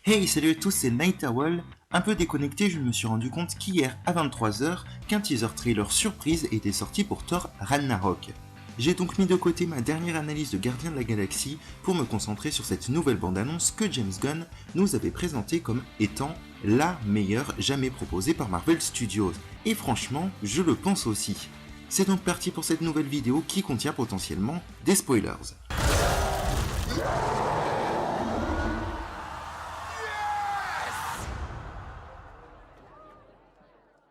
Hey, salut à tous, c'est Night Owl. Un peu déconnecté, je me suis rendu compte qu'hier à 23h, qu'un teaser trailer surprise était sorti pour Thor Ragnarok. J'ai donc mis de côté ma dernière analyse de Gardiens de la Galaxie pour me concentrer sur cette nouvelle bande-annonce que James Gunn nous avait présentée comme étant la meilleure jamais proposée par Marvel Studios. Et franchement, je le pense aussi. C'est donc parti pour cette nouvelle vidéo qui contient potentiellement des spoilers.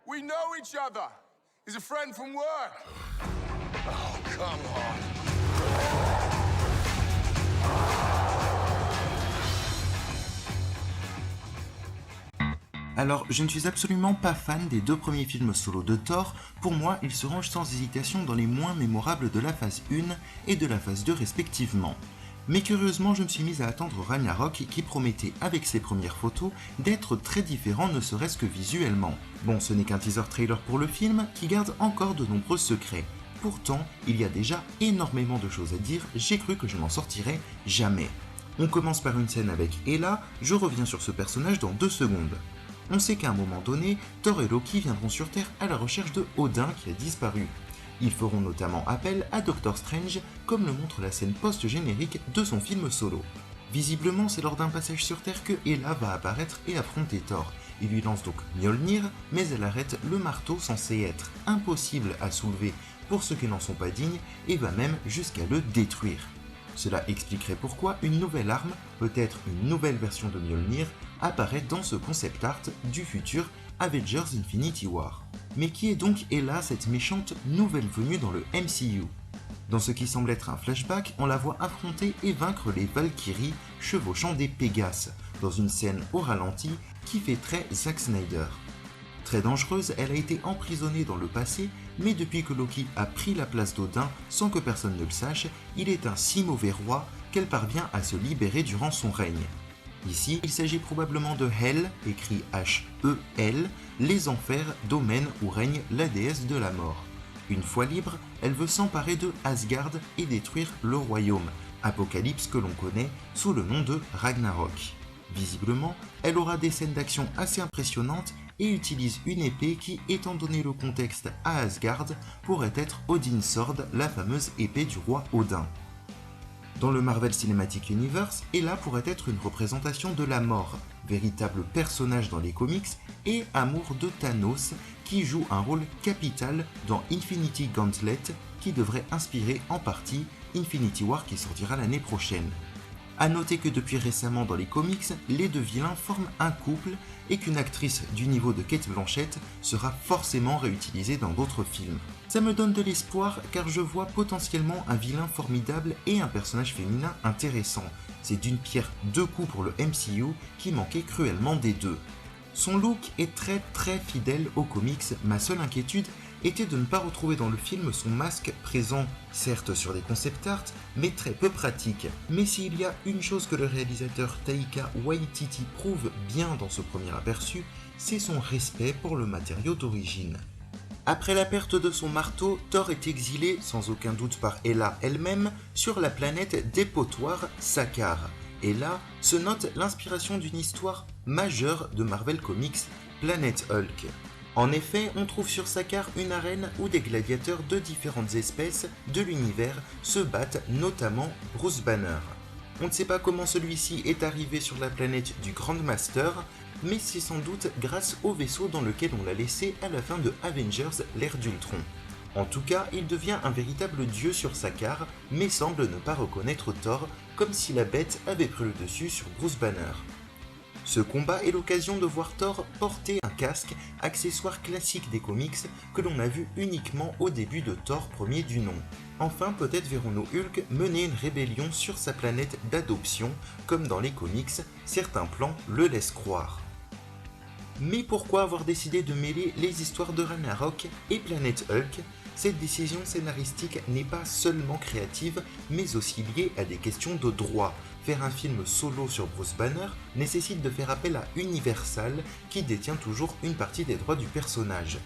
We know each other. He's a friend from work. Oh, come on. Alors, je ne suis absolument pas fan des deux premiers films solo de Thor. Pour moi, ils se rangent sans hésitation dans les moins mémorables de la phase 1 et de la phase 2 respectivement. Mais curieusement, je me suis mise à attendre Ragnarok qui promettait, avec ses premières photos, d'être très différent ne serait-ce que visuellement. Bon, ce n'est qu'un teaser trailer pour le film qui garde encore de nombreux secrets. Pourtant, il y a déjà énormément de choses à dire, j'ai cru que je n'en sortirais jamais. On commence par une scène avec Hela, je reviens sur ce personnage dans 2 secondes. On sait qu'à un moment donné, Thor et Loki viendront sur Terre à la recherche de Odin qui a disparu. Ils feront notamment appel à Doctor Strange, comme le montre la scène post-générique de son film solo. Visiblement, c'est lors d'un passage sur Terre que Hela va apparaître et affronter Thor. Il lui lance donc Mjolnir, mais elle arrête le marteau censé être impossible à soulever pour ceux qui n'en sont pas dignes et va même jusqu'à le détruire. Cela expliquerait pourquoi une nouvelle arme, peut-être une nouvelle version de Mjolnir, apparaît dans ce concept art du futur Avengers Infinity War. Mais qui est donc Hela, cette méchante nouvelle venue dans le MCU? Dans ce qui semble être un flashback, on la voit affronter et vaincre les Valkyries chevauchant des Pégases, dans une scène au ralenti qui fait très Zack Snyder. Très dangereuse, elle a été emprisonnée dans le passé, mais depuis que Loki a pris la place d'Odin sans que personne ne le sache, il est un si mauvais roi qu'elle parvient à se libérer durant son règne. Ici, il s'agit probablement de Hel, écrit H-E-L, les enfers, domaine où règne la déesse de la mort. Une fois libre, elle veut s'emparer de Asgard et détruire le royaume, Apocalypse que l'on connaît sous le nom de Ragnarok. Visiblement, elle aura des scènes d'action assez impressionnantes et utilise une épée qui, étant donné le contexte à Asgard, pourrait être Odin's Sword, la fameuse épée du roi Odin. Dans le Marvel Cinematic Universe, Hela pourrait être une représentation de la mort, véritable personnage dans les comics, et amour de Thanos, qui joue un rôle capital dans Infinity Gauntlet, qui devrait inspirer en partie Infinity War qui sortira l'année prochaine. A noter que depuis récemment dans les comics, les deux vilains forment un couple et qu'une actrice du niveau de Cate Blanchett sera forcément réutilisée dans d'autres films. Ça me donne de l'espoir car je vois potentiellement un vilain formidable et un personnage féminin intéressant. C'est d'une pierre deux coups pour le MCU qui manquait cruellement des deux. Son look est très fidèle aux comics, ma seule inquiétude était de ne pas retrouver dans le film son masque présent, certes sur des concept art, mais très peu pratique. Mais s'il y a une chose que le réalisateur Taika Waititi prouve bien dans ce premier aperçu, c'est son respect pour le matériau d'origine. Après la perte de son marteau, Thor est exilé, sans aucun doute par Hela elle-même, sur la planète dépotoir Sakaar. Et là se note l'inspiration d'une histoire majeure de Marvel Comics, Planet Hulk. En effet, on trouve sur Sakaar une arène où des gladiateurs de différentes espèces de l'univers se battent, notamment Bruce Banner. On ne sait pas comment celui-ci est arrivé sur la planète du Grand Master, mais c'est sans doute grâce au vaisseau dans lequel on l'a laissé à la fin de Avengers l'ère d'Ultron. En tout cas, il devient un véritable dieu sur Sakaar, mais semble ne pas reconnaître Thor, comme si la bête avait pris le dessus sur Bruce Banner. Ce combat est l'occasion de voir Thor porter un casque, accessoire classique des comics que l'on a vu uniquement au début de Thor premier du nom. Enfin, peut-être verrons-nous Hulk mener une rébellion sur sa planète d'adoption, comme dans les comics, certains plans le laissent croire. Mais pourquoi avoir décidé de mêler les histoires de Ragnarok et Planet Hulk? Cette décision scénaristique n'est pas seulement créative, mais aussi liée à des questions de droit. Faire un film solo sur Bruce Banner nécessite de faire appel à Universal, qui détient toujours une partie des droits du personnage.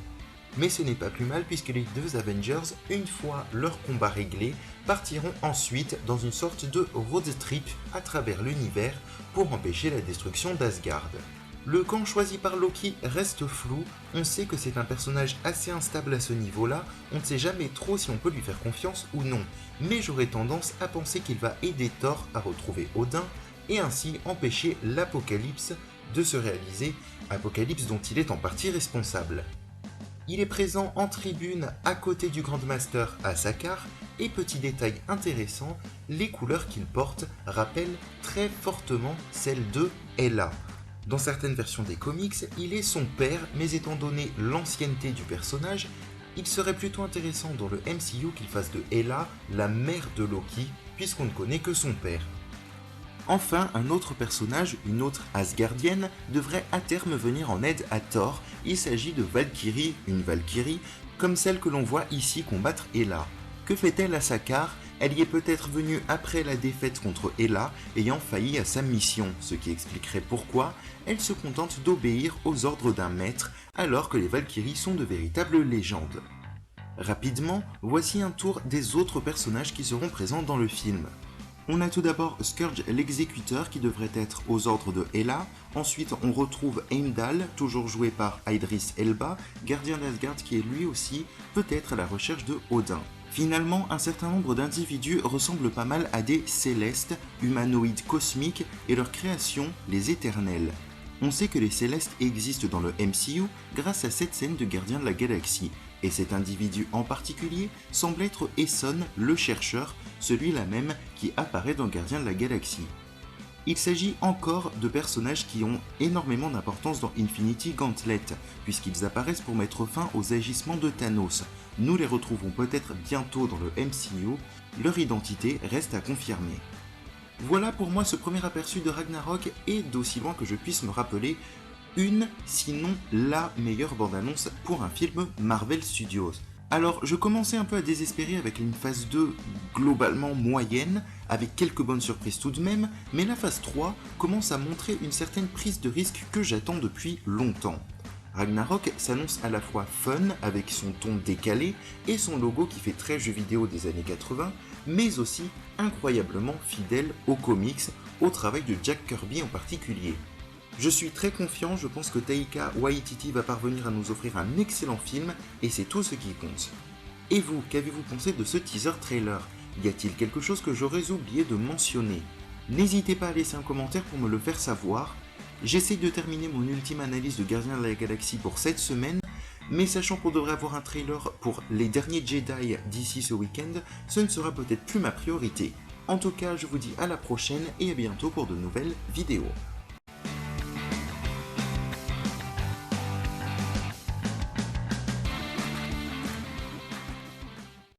Mais ce n'est pas plus mal puisque les deux Avengers, une fois leur combat réglé, partiront ensuite dans une sorte de road trip à travers l'univers pour empêcher la destruction d'Asgard. Le camp choisi par Loki reste flou, on sait que c'est un personnage assez instable à ce niveau-là, on ne sait jamais trop si on peut lui faire confiance ou non, mais j'aurais tendance à penser qu'il va aider Thor à retrouver Odin et ainsi empêcher l'Apocalypse de se réaliser, Apocalypse dont il est en partie responsable. Il est présent en tribune à côté du Grandmaster à Sakaar, et petit détail intéressant, les couleurs qu'il porte rappellent très fortement celles de Hela. Dans certaines versions des comics, il est son père, mais étant donné l'ancienneté du personnage, il serait plutôt intéressant dans le MCU qu'il fasse de Hela la mère de Loki, puisqu'on ne connaît que son père. Enfin, un autre personnage, une autre Asgardienne, devrait à terme venir en aide à Thor. Il s'agit de Valkyrie, une Valkyrie, comme celle que l'on voit ici combattre Hela. Que fait-elle à Sakaar ? Elle y est peut-être venue après la défaite contre Hela, ayant failli à sa mission, ce qui expliquerait pourquoi elle se contente d'obéir aux ordres d'un maître, alors que les Valkyries sont de véritables légendes. Rapidement, voici un tour des autres personnages qui seront présents dans le film. On a tout d'abord Scourge l'exécuteur qui devrait être aux ordres de Hela, ensuite on retrouve Heimdall, toujours joué par Idris Elba, gardien d'Asgard qui est lui aussi peut-être à la recherche de Odin. Finalement, un certain nombre d'individus ressemblent pas mal à des célestes, humanoïdes cosmiques, et leur création, les éternels. On sait que les célestes existent dans le MCU grâce à cette scène de Gardien de la Galaxie, et cet individu en particulier semble être Esson, le chercheur, celui-là même qui apparaît dans Gardien de la Galaxie. Il s'agit encore de personnages qui ont énormément d'importance dans Infinity Gauntlet, puisqu'ils apparaissent pour mettre fin aux agissements de Thanos. Nous les retrouvons peut-être bientôt dans le MCU, leur identité reste à confirmer. Voilà pour moi ce premier aperçu de Ragnarok, et d'aussi loin que je puisse me rappeler, une, sinon la meilleure bande-annonce pour un film Marvel Studios. Alors, je commençais un peu à désespérer avec une phase 2 globalement moyenne, avec quelques bonnes surprises tout de même, mais la phase 3 commence à montrer une certaine prise de risque que j'attends depuis longtemps. Ragnarok s'annonce à la fois fun avec son ton décalé et son logo qui fait très jeu vidéo des années 80, mais aussi incroyablement fidèle aux comics, au travail de Jack Kirby en particulier. Je suis très confiant, je pense que Taika Waititi va parvenir à nous offrir un excellent film et c'est tout ce qui compte. Et vous, qu'avez-vous pensé de ce teaser trailer ? Y a-t-il quelque chose que j'aurais oublié de mentionner ? N'hésitez pas à laisser un commentaire pour me le faire savoir. J'essaie de terminer mon ultime analyse de Gardiens de la Galaxie pour cette semaine, mais sachant qu'on devrait avoir un trailer pour les derniers Jedi d'ici ce week-end, ce ne sera peut-être plus ma priorité. En tout cas, je vous dis à la prochaine et à bientôt pour de nouvelles vidéos.